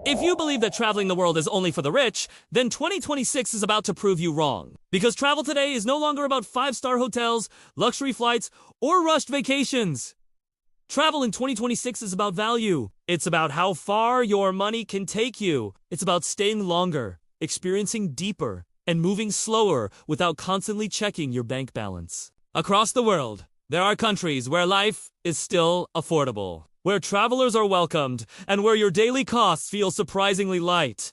If you believe that traveling the world is only for the rich, then 2026 is about to prove you wrong. Because travel today is no longer about 5-star hotels, luxury flights, or rushed vacations. Travel in 2026 is about value. It's about how far your money can take you. It's about staying longer, experiencing deeper, and moving slower without constantly checking your bank balance. Across the world, there are countries where life is still affordable, where travelers are welcomed, and where your daily costs feel surprisingly light.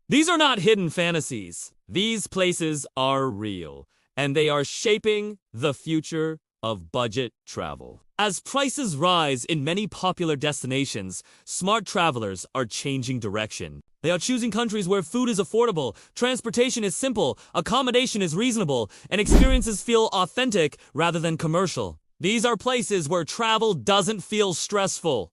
These are not hidden fantasies. These places are real, and they are shaping the future of budget travel. As prices rise in many popular destinations, smart travelers are changing direction. They are choosing countries where food is affordable, transportation is simple, accommodation is reasonable, and experiences feel authentic rather than commercial. These are places where travel doesn't feel stressful,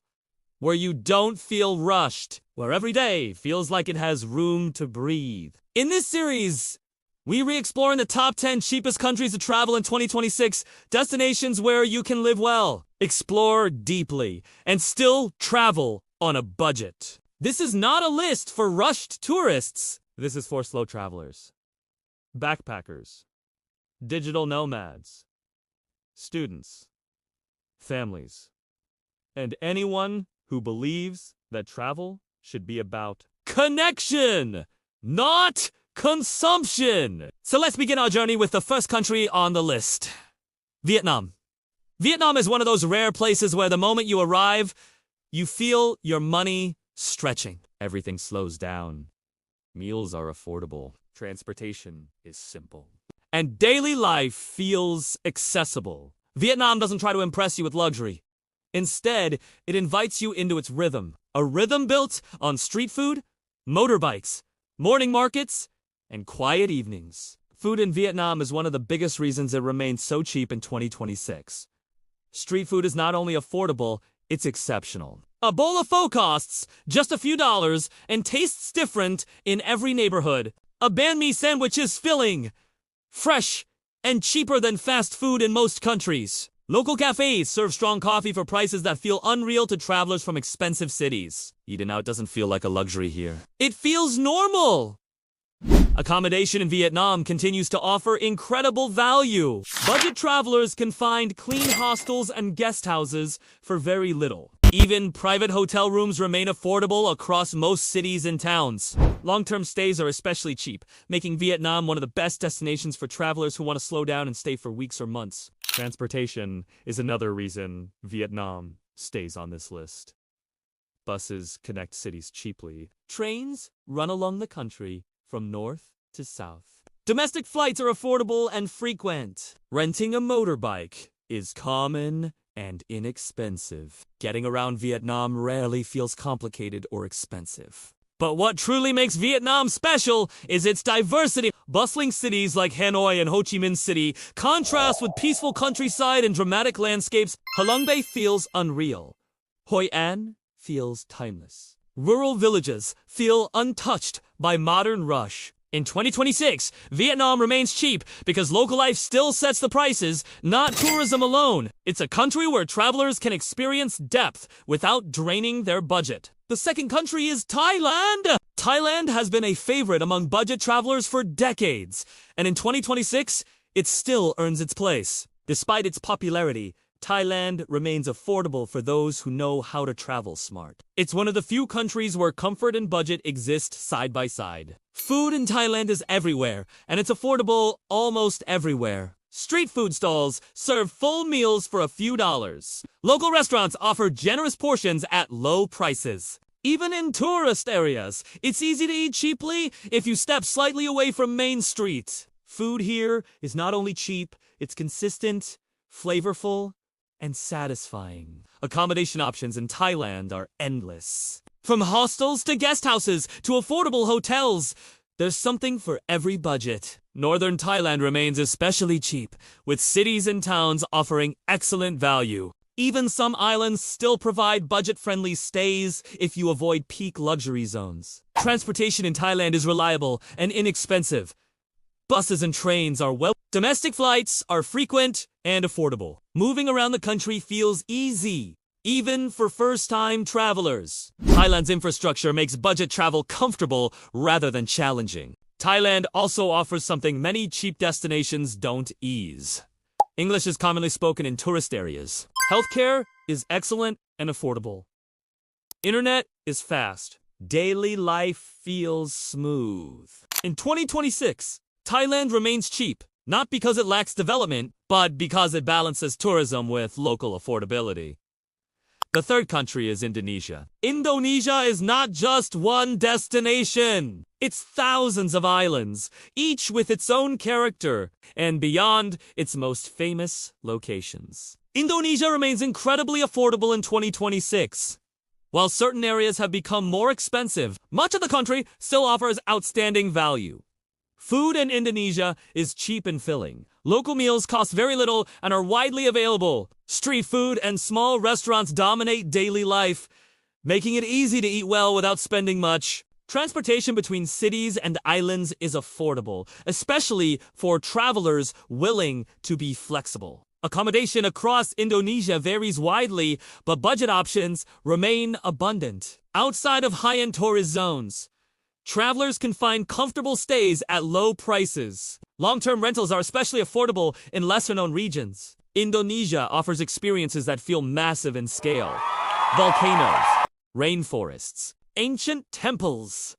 where you don't feel rushed, where every day feels like it has room to breathe. In this series, we re-explore in the top 10 cheapest countries to travel in 2026, destinations where you can live well, explore deeply, and still travel on a budget. This is not a list for rushed tourists. This is for slow travelers, backpackers, digital nomads, students, families, and anyone who believes that travel should be about connection, not consumption. So let's begin our journey with the first country on the list, Vietnam. Vietnam is one of those rare places where the moment you arrive, you feel your money stretching. Everything slows down. Meals are affordable. Transportation is simple. And daily life feels accessible. Vietnam doesn't try to impress you with luxury. Instead, it invites you into its rhythm. A rhythm built on street food, motorbikes, morning markets, and quiet evenings. Food in Vietnam is one of the biggest reasons it remains so cheap in 2026. Street food is not only affordable, it's exceptional. A bowl of pho costs just a few dollars and tastes different in every neighborhood. A banh mi sandwich is filling, fresh, and cheaper than fast food in most countries. Local cafes serve strong coffee for prices that feel unreal to travelers from expensive cities. Eating out doesn't feel like a luxury here. It feels normal. Accommodation in Vietnam continues to offer incredible value. Budget travelers can find clean hostels and guest houses for very little. Even private hotel rooms remain affordable across most cities and towns. Long-term stays are especially cheap, making Vietnam one of the best destinations for travelers who want to slow down and stay for weeks or months. Transportation is another reason Vietnam stays on this list. Buses connect cities cheaply. Trains run along the country from north to south. Domestic flights are affordable and frequent. Renting a motorbike is common and inexpensive. Getting around Vietnam rarely feels complicated or expensive. But what truly makes Vietnam special is its diversity. Bustling cities like Hanoi and Ho Chi Minh City contrast with peaceful countryside and dramatic landscapes. Halong Bay feels unreal. Hoi An feels timeless. Rural villages feel untouched by modern rush. In 2026, Vietnam remains cheap because local life still sets the prices, not tourism alone. It's a country where travelers can experience depth without draining their budget. The second country is Thailand. Thailand has been a favorite among budget travelers for decades, and in 2026, it still earns its place. Despite its popularity, Thailand remains affordable for those who know how to travel smart. It's one of the few countries where comfort and budget exist side by side. Food in Thailand is everywhere, and it's affordable almost everywhere. Street food stalls serve full meals for a few dollars. Local restaurants offer generous portions at low prices. Even in tourist areas, it's easy to eat cheaply if you step slightly away from Main Street. Food here is not only cheap, it's consistent, flavorful, and satisfying. Accommodation options in Thailand are endless. From hostels to guest houses to affordable hotels, there's something for every budget. Northern Thailand remains especially cheap, with cities and towns offering excellent value. Even some islands still provide budget-friendly stays if you avoid peak luxury zones. Transportation in Thailand is reliable and inexpensive. Buses and trains are Domestic flights are frequent and affordable. Moving around the country feels easy. even for first-time travelers. Thailand's infrastructure makes budget travel comfortable rather than challenging. Thailand also offers something many cheap destinations don't ease. English is commonly spoken in tourist areas. Healthcare is excellent and affordable. Internet is fast. Daily life feels smooth. In 2026, Thailand remains cheap, not because it lacks development, but because it balances tourism with local affordability. The third country is Indonesia. Indonesia is not just one destination. It's thousands of islands, each with its own character, and beyond its most famous locations. Indonesia remains incredibly affordable in 2026. While certain areas have become more expensive, much of the country still offers outstanding value. Food in Indonesia is cheap and filling. Local meals cost very little and are widely available. Street food and small restaurants dominate daily life, making it easy to eat well without spending much. Transportation between cities and islands is affordable, especially for travelers willing to be flexible. Accommodation across Indonesia varies widely, but budget options remain abundant. Outside of high-end tourist zones, travelers can find comfortable stays at low prices. Long-term rentals are especially affordable in lesser-known regions. Indonesia offers experiences that feel massive in scale. Volcanoes, rainforests, ancient temples,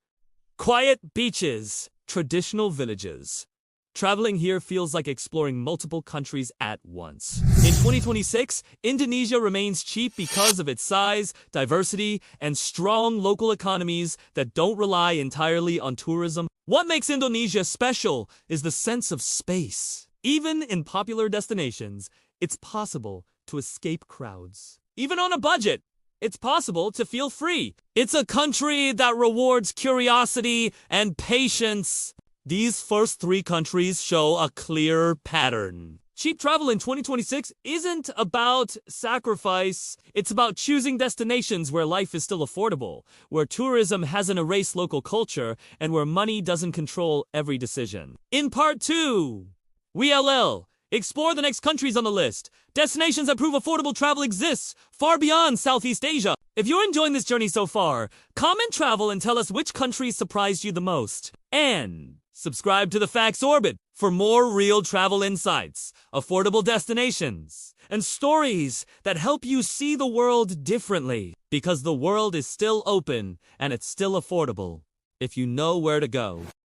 quiet beaches, traditional villages. Traveling here feels like exploring multiple countries at once. In 2026, Indonesia remains cheap because of its size, diversity, and strong local economies that don't rely entirely on tourism. What makes Indonesia special is the sense of space. Even in popular destinations, it's possible to escape crowds. Even on a budget, it's possible to feel free. It's a country that rewards curiosity and patience. These first three countries show a clear pattern. Cheap travel in 2026 isn't about sacrifice. It's about choosing destinations where life is still affordable, where tourism hasn't erased local culture, and where money doesn't control every decision. In part 2, we explore the next countries on the list. Destinations that prove affordable travel exists far beyond Southeast Asia. If you're enjoying this journey so far, comment travel and tell us which countries surprised you the most. And subscribe to the Facts Orbit for more real travel insights, affordable destinations, and stories that help you see the world differently. Because the world is still open and it's still affordable if you know where to go.